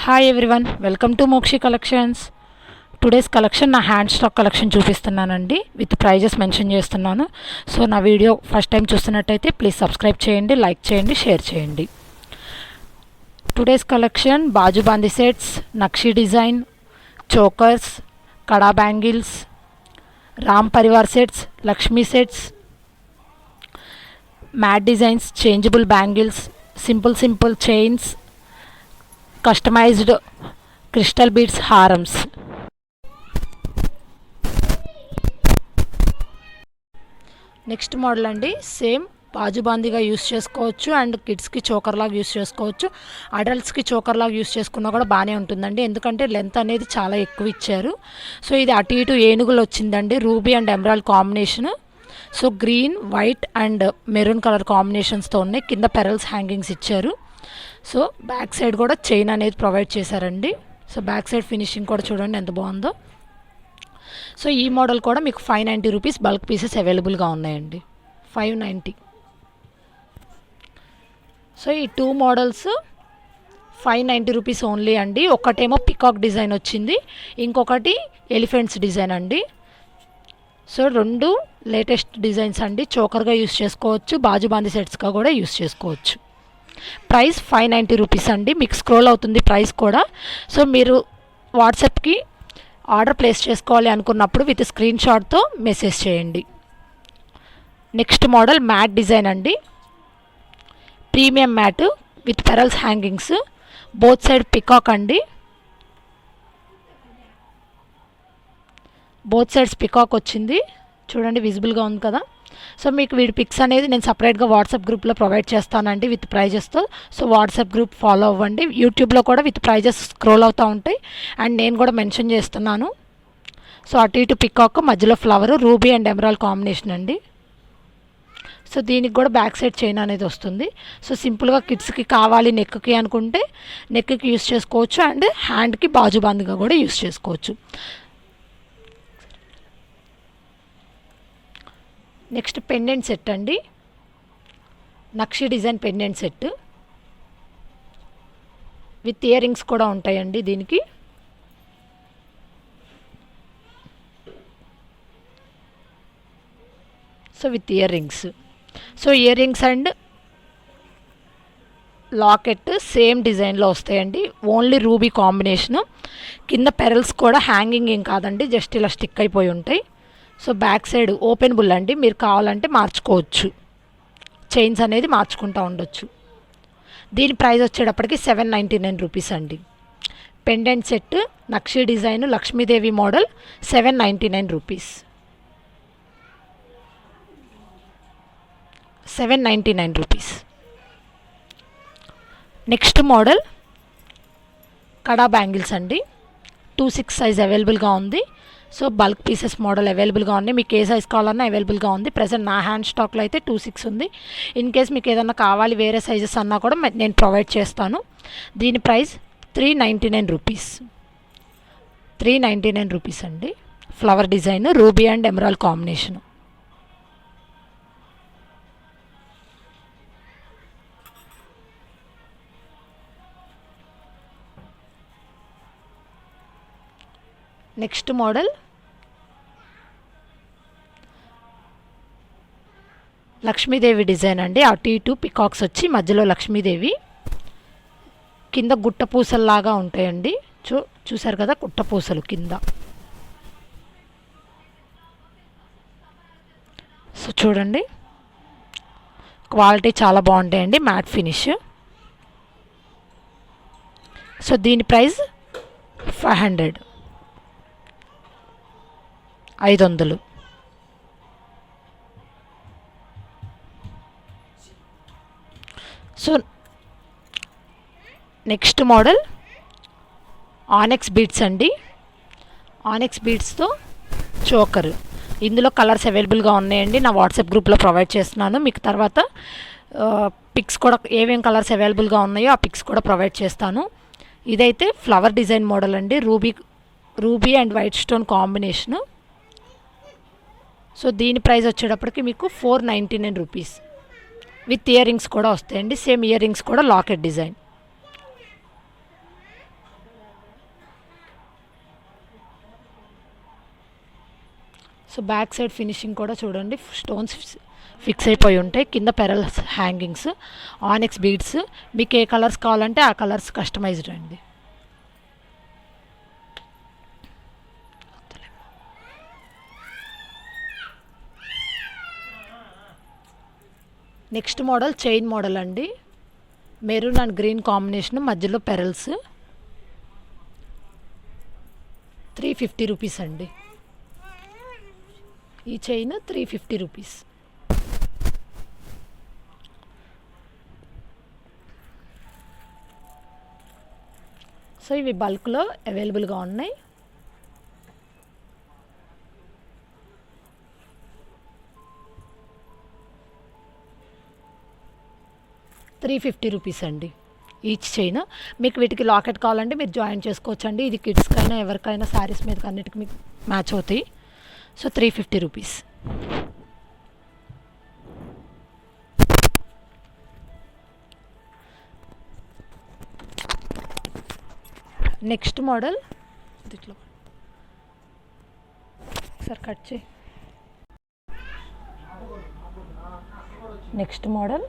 Hi everyone, welcome to Mokshi collections. Today's collection నా hand stock collection చూపిస్తున్నానండి. With prices mention చేస్తున్నాను. So నా video first time చూస్తున్నట్టయితే please subscribe చేయండి, like చేయండి, షేర్ చేయండి. Today's collection bajubandi sets, nakshi design, chokers, kada bangles, Ram Parivar sets, Lakshmi sets, matte designs, changeable bangles, simple chains, customised crystal beads హారమ్స్. Next model అండి, same బాజుబాందీగా use చేసుకోవచ్చు అండ్ కిడ్స్కి చోకర్ లాగా యూస్ చేసుకోవచ్చు. అడల్ట్స్కి చోకర్ లాగా యూస్ చేసుకున్నా కూడా బాగానే ఉంటుందండి, ఎందుకంటే లెంత్ అనేది చాలా ఎక్కువ ఇచ్చారు. సో ఇది అటు ఇటు ఏనుగులు వచ్చిందండి, ruby and emerald combination. So green, white and maroon colour కాంబినేషన్స్తో ఉన్నాయి. కింద పెరల్స్ హ్యాంగింగ్స్ ఇచ్చారు. సో బ్యాక్ సైడ్ కూడా చైన్ అనేది ప్రొవైడ్ చేశారండి. సో బ్యాక్ సైడ్ ఫినిషింగ్ కూడా చూడండి ఎంత బాగుందో. సో ఈ మోడల్ కూడా మీకు 590 రూపీస్ బల్క్ పీసెస్ అవైలబుల్గా ఉన్నాయండి. 590. సో ఈ టూ మోడల్స్ 590 రూపీస్ ఓన్లీ అండి. ఒకటేమో పికాక్ డిజైన్ వచ్చింది, ఇంకొకటి ఎలిఫెంట్స్ డిజైన్ అండి. సో రెండు లేటెస్ట్ డిజైన్స్ అండి. చోకర్గా యూస్ చేసుకోవచ్చు, బాజుబాందీ సెట్స్గా కూడా యూస్ చేసుకోవచ్చు. ప్రైస్ 590 రూపీస్ అండి. మీకు స్క్రోల్ అవుతుంది ప్రైస్ కూడా. సో మీరు వాట్సాప్కి ఆర్డర్ ప్లేస్ చేసుకోవాలి అనుకున్నప్పుడు విత్ స్క్రీన్ షాట్తో మెసేజ్ చేయండి. నెక్స్ట్ మోడల్ మ్యాట్ డిజైన్ అండి, premium matte with pearls hangings, both side peacock అండి. బోత్ సైడ్స్ పికాక్ వచ్చింది చూడండి, విజిబుల్గా ఉంది కదా. సో మీకు వీడి పిక్స్ అనేది నేను సపరేట్గా వాట్సాప్ గ్రూప్లో ప్రొవైడ్ చేస్తానండి విత్ ప్రైజెస్తో. సో వాట్సాప్ గ్రూప్ ఫాలో అవ్వండి. యూట్యూబ్లో కూడా విత్ ప్రైజెస్ స్క్రోల్ అవుతూ ఉంటాయి అండ్ నేను కూడా మెన్షన్ చేస్తున్నాను. సో అటు ఇటు పికాక్, మధ్యలో flower, ruby and emerald combination అండి. సో దీనికి కూడా బ్యాక్ సైడ్ చైన్ అనేది వస్తుంది. సో సింపుల్గా కిడ్స్కి కావాలి నెక్కి అనుకుంటే నెక్కి యూస్ చేసుకోవచ్చు అండ్ హ్యాండ్కి బాజుబాందీగా కూడా యూస్ చేసుకోవచ్చు. నెక్స్ట్ పెండెంట్ సెట్ అండి, nakshi design pendant set with ear rings కూడా ఉంటాయండి దీనికి. So with ear rings. So ear rings and locket same డిజైన్లో వస్తాయండి, ఓన్లీ రూబీ కాంబినేషను. కింద పెరల్స్ కూడా హ్యాంగింగ్ ఏం కాదండి, జస్ట్ ఇలా స్టిక్ అయిపోయి ఉంటాయి. సో బ్యాక్ సైడ్ ఓపెనబుల్ అండి, మీరు కావాలంటే మార్చుకోవచ్చు, చైన్స్ అనేది మార్చుకుంటూ ఉండొచ్చు. దీని ప్రైస్ వచ్చేటప్పటికి 799 రూపీస్ అండి. Pendant set nakshi design Lakshmidevi model 799 rupees. 799 rupees. Next model kada bangles అండి, 2/6 సైజ్ అవైలబుల్గా ఉంది. సో బల్క్ పీసెస్ మోడల్ అవైలబుల్గా ఉన్నాయి, మీకు ఏ సైజ్ కావాలన్నా అవైలబుల్గా ఉంది. ప్రజెంట్ నా హ్యాండ్ స్టాక్లో అయితే 2/6 ఉంది. ఇన్ కేస్ మీకు ఏదన్నా కావాలి వేరే సైజెస్ అన్నా కూడా నేను ప్రొవైడ్ చేస్తాను. దీని ప్రైస్ 399 రూపీస్. 399 రూపీస్ అండి. Flower design, ruby and emerald combination. Next model Lakshmidevi design అండి, అటు ఇటు పికాక్స్ వచ్చి మధ్యలో లక్ష్మీదేవి, కింద గుట్ట పూసల్లాగా ఉంటాయండి. చూసారు కదా గుట్ట పూసలు కింద. సో చూడండి క్వాలిటీ చాలా బాగుంటాయండి, మ్యాట్ ఫినిష్. సో దీని price 500. 500. So next model ఆనెక్స్ beads అండి, ఆనెక్స్ బీడ్స్తో చోకర్. ఇందులో కలర్స్ అవైలబుల్గా ఉన్నాయండి, నా వాట్సాప్ గ్రూప్లో ప్రొవైడ్ చేస్తున్నాను. మీకు తర్వాత పిక్స్ కూడా ఏమేమి కలర్స్ అవైలబుల్గా ఉన్నాయో ఆ పిక్స్ కూడా ప్రొవైడ్ చేస్తాను. ఇదైతే ఫ్లవర్ డిజైన్ మోడల్ అండి, ruby and white stone combination. So దీని ప్రైస్ వచ్చేటప్పటికి మీకు 499 రూపీస్. విత్ ఇయర్ రింగ్స్ కూడా వస్తాయండి, సేమ్ ఇయర్ రింగ్స్ కూడా locket design. So back side finishing కూడా చూడండి, స్టోన్స్ ఫిక్స్ అయిపోయి ఉంటాయి. కింద పెరల్ హ్యాంగింగ్స్, ఆనెక్స్ బీడ్స్. మీకు ఏ కలర్స్ కావాలంటే ఆ కలర్స్ కస్టమైజ్డ్ అండి. నెక్స్ట్ మోడల్ చైన్ మోడల్ అండి. మెరూన్ అండ్ గ్రీన్ కాంబినేషన్, మధ్యలో పెరల్స్. 350 రూపీస్ అండి. ఈ చైన్ 350 రూపీస్. సో ఇవి బల్క్లో అవైలబుల్గా ఉన్నాయి. ₹350 అండి ఈచ్ చైన్. మీకు వీటికి లాకెట్ కావాలంటే మీరు జాయిన్ చేసుకోవచ్చు అండి. ఇది కిడ్స్కైనా ఎవరికైనా శారీస్ మీదకి అన్నిటికీ మీకు మ్యాచ్ అవుతాయి. సో ₹350. నెక్స్ట్ మోడల్ ఇట్లా సార్ కట్ చేయి. నెక్స్ట్ మోడల్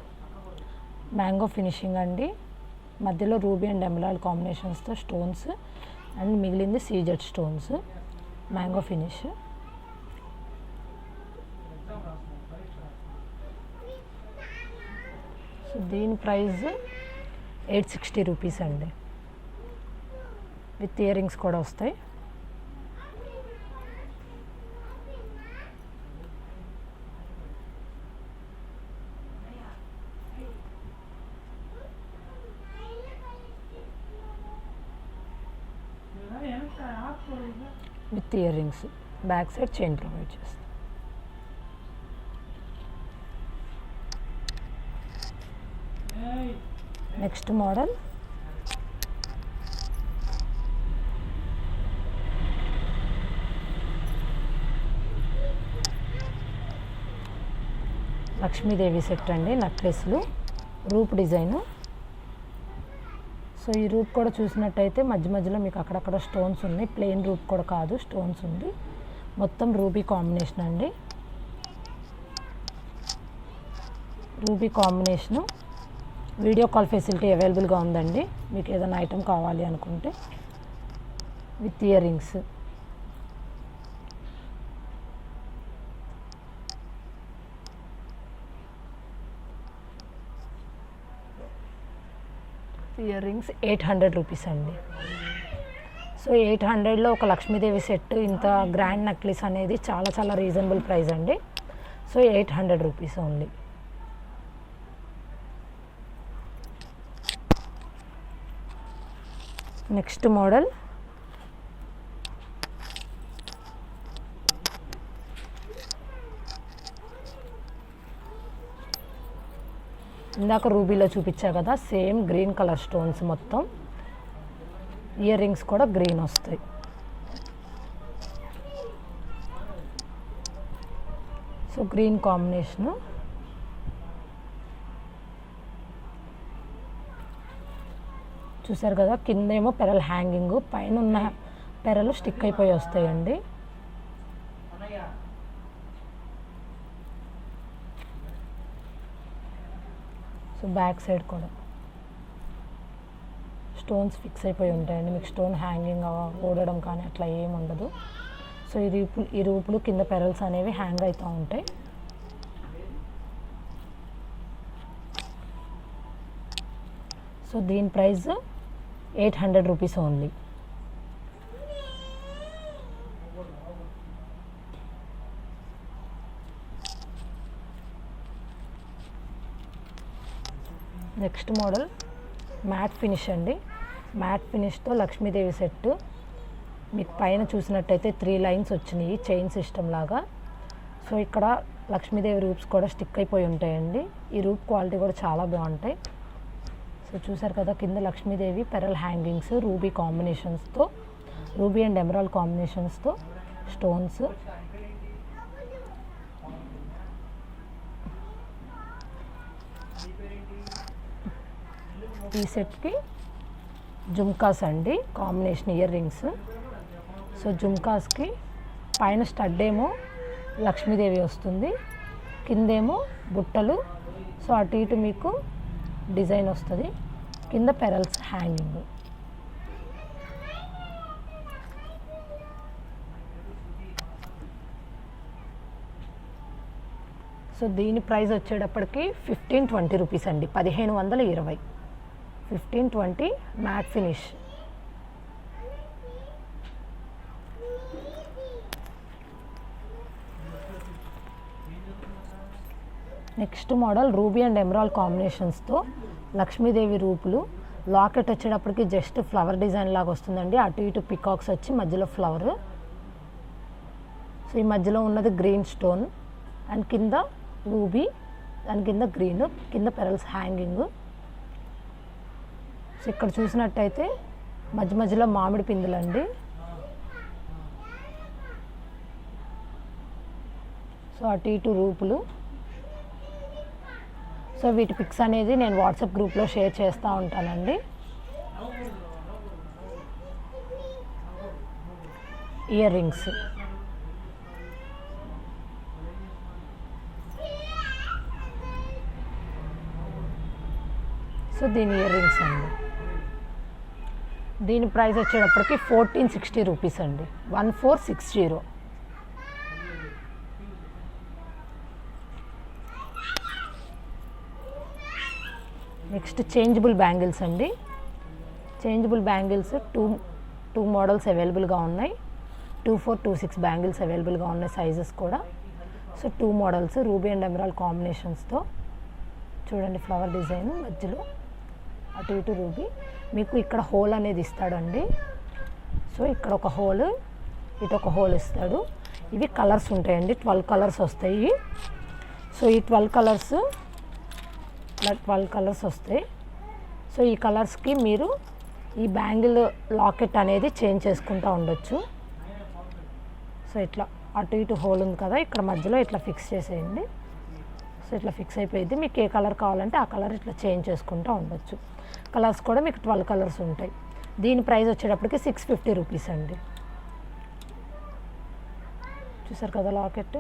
మ్యాంగో ఫినిషింగ్ అండి. మధ్యలో రూబీ అండ్ ఎమరాల్డ్ కాంబినేషన్స్తో స్టోన్స్ అండ్ మిగిలింది CZ stones. Mango finish. So దీని ప్రైస్ ₹860 అండి. విత్ ఇయర్ రింగ్స్ కూడా వస్తాయి. With ear rings, back side chain provide చేస్తాం. నెక్స్ట్ మోడల్ లక్ష్మీదేవి సెట్ అండి. నెక్లెస్లు, రూప్ డిజైను. సో ఈ రూప్ కూడా చూసినట్టయితే మధ్య మధ్యలో మీకు అక్కడక్కడ స్టోన్స్ ఉన్నాయి. ప్లెయిన్ రూప్ కూడా కాదు, స్టోన్స్ ఉంది. మొత్తం రూబీ కాంబినేషన్ అండి. Ruby combination. Video call facility అవైలబుల్గా ఉందండి మీకు ఏదైనా ఐటెం కావాలి అనుకుంటే. With ear rings. Ear rings ₹800 అండి. సో 800లో ఒక లక్ష్మీదేవి సెట్, ఇంత గ్రాండ్ నెక్లెస్ అనేది చాలా చాలా రీజనబుల్ ప్రైస్ అండి. So ₹800 only. నెక్స్ట్ మోడల్ ఇందాక రూబీలో చూపించా కదా, సేమ్ గ్రీన్ కలర్ స్టోన్స్ మొత్తం. ఇయర్ రింగ్స్ కూడా గ్రీన్ వస్తాయి. So green combination. చూసారు కదా, కిందేమో పెరల్ హ్యాంగింగ్, పైన ఉన్న పెరలు స్టిక్ అయిపోయి వస్తాయండి. సో బ్యాక్ సైడ్ కూడా స్టోన్స్ ఫిక్స్ అయిపోయి ఉంటాయండి. మీకు స్టోన్ హ్యాంగింగ్ ఊడడం కానీ అట్లా ఏమి ఉండదు. సో ఈ రూపులు కింద పెరల్స్ అనేవి హ్యాంగ్ అవుతూ ఉంటాయి. సో దీని price ₹800 only. Next model matte finish అండి. మ్యాట్ ఫినిష్తో లక్ష్మీదేవి సెట్. మీకు పైన చూసినట్టయితే 3 లైన్స్ వచ్చినాయి చైన్ సిస్టమ్ లాగా. సో ఇక్కడ లక్ష్మీదేవి రూప్స్ కూడా స్టిక్ అయిపోయి ఉంటాయండి. ఈ రూప్ క్వాలిటీ కూడా చాలా బాగుంటాయి. సో చూసారు కదా, కింద లక్ష్మీదేవి పెరల్ హ్యాంగింగ్స్, రూబీ కాంబినేషన్స్తో, రూబీ అండ్ ఎమరాల్డ్ కాంబినేషన్స్తో స్టోన్స్. ఈ సెట్కి జుమ్కాస్ అండి, కాంబినేషన్ ఇయర్ రింగ్స్. సో జుమ్కాస్కి పైన స్టడ్ ఏమో లక్ష్మీదేవి వస్తుంది, కిందేమో బుట్టలు. సో అటు ఇటు మీకు డిజైన్ వస్తుంది, కింద పెరల్స్ హ్యాంగింగ్. సో దీని ప్రైస్ వచ్చేటప్పటికి 1520 రూపీస్ అండి, 1520. 1520 matte finish. Next model ruby and emerald కాంబినేషన్స్తో లక్ష్మీదేవి రూపులు. లాకెట్ వచ్చేటప్పటికి జస్ట్ ఫ్లవర్ డిజైన్ లాగా వస్తుందండి, అటు ఇటు పికాక్స్ వచ్చి మధ్యలో ఫ్లవర్. సో ఈ మధ్యలో ఉన్నది గ్రీన్ స్టోన్ అండ్ కింద రూబీ, దాని కింద గ్రీన్, కింద పెరల్స్ హ్యాంగింగ్. సో ఇక్కడ చూసినట్టయితే మధ్య మధ్యలో మామిడి పిందులండి. సో అటు ఇటు రూపులు. సో వీటి పిక్స్ అనేది నేను వాట్సాప్ గ్రూప్లో షేర్ చేస్తూ ఉంటానండి. Ear rings. సో దీని ఇయర్ రింగ్స్ అండి. దీని ప్రైస్ వచ్చేటప్పటికి 1460 రూపీస్ అండి, 1460. నెక్స్ట్ చేంజబుల్ బ్యాంగిల్స్ అండి. చేంజబుల్ బ్యాంగిల్స్ టూ మోడల్స్ అవైలబుల్గా ఉన్నాయి. 24, 26 బ్యాంగిల్స్ అవైలబుల్గా ఉన్నాయి, సైజెస్ కూడా. So 2 models ruby and emerald కాంబినేషన్స్తో. చూడండి ఫ్లవర్ డిజైన్ మధ్యలో అటు ఇటు రూబీ. మీకు ఇక్కడ హోల్ అనేది ఇస్తాడండి. సో ఇక్కడ ఒక హోల్, ఇటు ఒక హోల్ ఇస్తాడు. ఇవి కలర్స్ ఉంటాయండి, 12 కలర్స్ వస్తాయి. సో ఈ 12 కలర్స్ ఇలా 12 కలర్స్ వస్తాయి. సో ఈ కలర్స్కి మీరు ఈ బ్యాంగిల్ లాకెట్ అనేది చేంజ్ చేసుకుంటూ ఉండొచ్చు. సో ఇట్లా అటు ఇటు హోల్ ఉంది కదా, ఇక్కడ మధ్యలో ఇట్లా ఫిక్స్ చేసేయండి. సో ఇట్లా ఫిక్స్ అయిపోయింది. మీకు ఏ కలర్ కావాలంటే ఆ కలర్ ఇట్లా చేంజ్ చేసుకుంటూ ఉండొచ్చు. కలర్స్ కూడా మీకు 12 కలర్స్ ఉంటాయి. దీని ప్రైస్ వచ్చేటప్పటికి 650 రూపీస్ అండి. చూసారు కదా లాకెట్.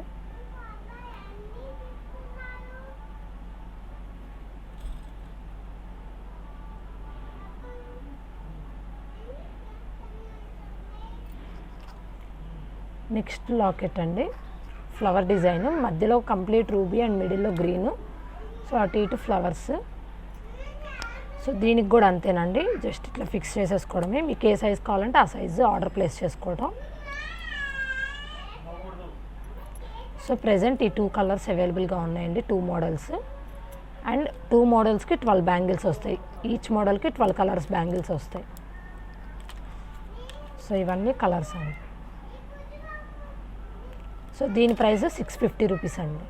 నెక్స్ట్ లాకెట్ అండి, ఫ్లవర్ డిజైన్, మధ్యలో కంప్లీట్ రూబీ అండ్ మిడిల్లో గ్రీన్. సో అటు ఇటు ఫ్లవర్స్. సో దీనికి కూడా అంతేనండి, జస్ట్ ఇట్లా ఫిక్స్ చేసేసుకోవడమే. మీకు ఏ సైజ్ కావాలంటే ఆ సైజు ఆర్డర్ ప్లేస్ చేసుకోవడం. సో ప్రెజెంట్ ఈ 2 కలర్స్ అవైలబుల్గా ఉన్నాయండి, 2 మోడల్స్. అండ్ 2 మోడల్స్కి 12 బ్యాంగిల్స్ వస్తాయి. ఈచ్ మోడల్కి 12 కలర్స్ బ్యాంగిల్స్ వస్తాయి. సో ఇవన్నీ కలర్స్ అండి. సో దీని ప్రైస్ 650 రూపీస్ అండి.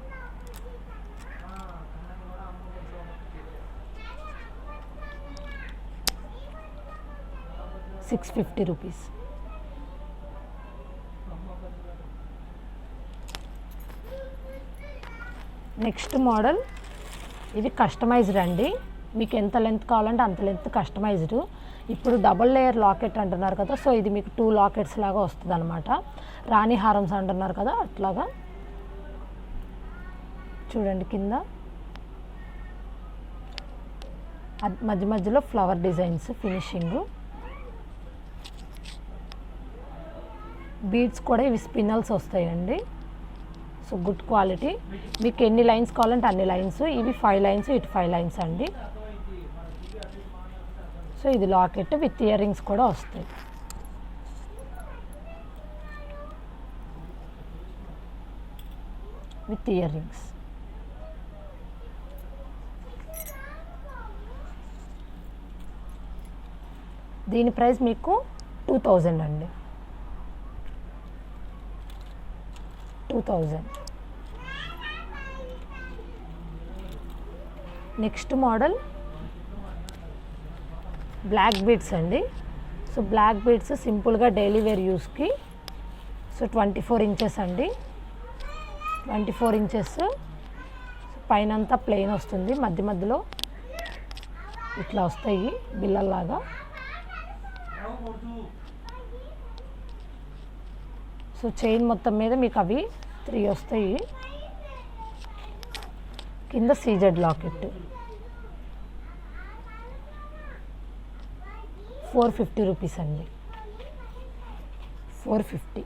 ₹650. నెక్స్ట్ మోడల్ ఇది కస్టమైజ్డ్ అండి. మీకు ఎంత లెంత్ కావాలంటే అంత లెంత్ కస్టమైజ్డ్. ఇప్పుడు డబుల్ లేయర్ లాకెట్ అంటున్నారు కదా, సో ఇది మీకు 2 లాకెట్స్ లాగా వస్తుంది అనమాట. రాణి హారమ్స్ అంటున్నారు కదా, అట్లాగా. చూడండి కింద మధ్య మధ్యలో ఫ్లవర్ డిజైన్స్ ఫినిషింగ్. బీడ్స్ కూడా ఇవి స్పిన్నల్స్ వస్తాయండి. So good quality. మీకు ఎన్ని లైన్స్ కావాలంటే అన్ని లైన్స్. ఇవి 5 లైన్స్, ఇటు 5 లైన్స్ అండి. సో ఇది లాకెట్ విత్ ఇయర్ రింగ్స్ కూడా వస్తాయి. With ear rings. దీని ప్రైస్ మీకు 2000 అండి. 2000. నెక్స్ట్ మోడల్ బ్లాక్ బీడ్స్ అండి. సో బ్లాక్ బీడ్స్ సింపుల్గా డైలీ వేర్ యూస్కి. సో 24 ఇంచెస్ అండి, 24 ఇంచెస్. పైన అంతా ప్లెయిన్ వస్తుంది, మధ్య మధ్యలో ఇట్లా వస్తాయి బిల్లల్లాగా. సో చైన్ మొత్తం మీద మీకు అవి 3 వస్తాయి. కింద సీజెడ్ లాకెట్ 450 రూపీస్ అండి. 450.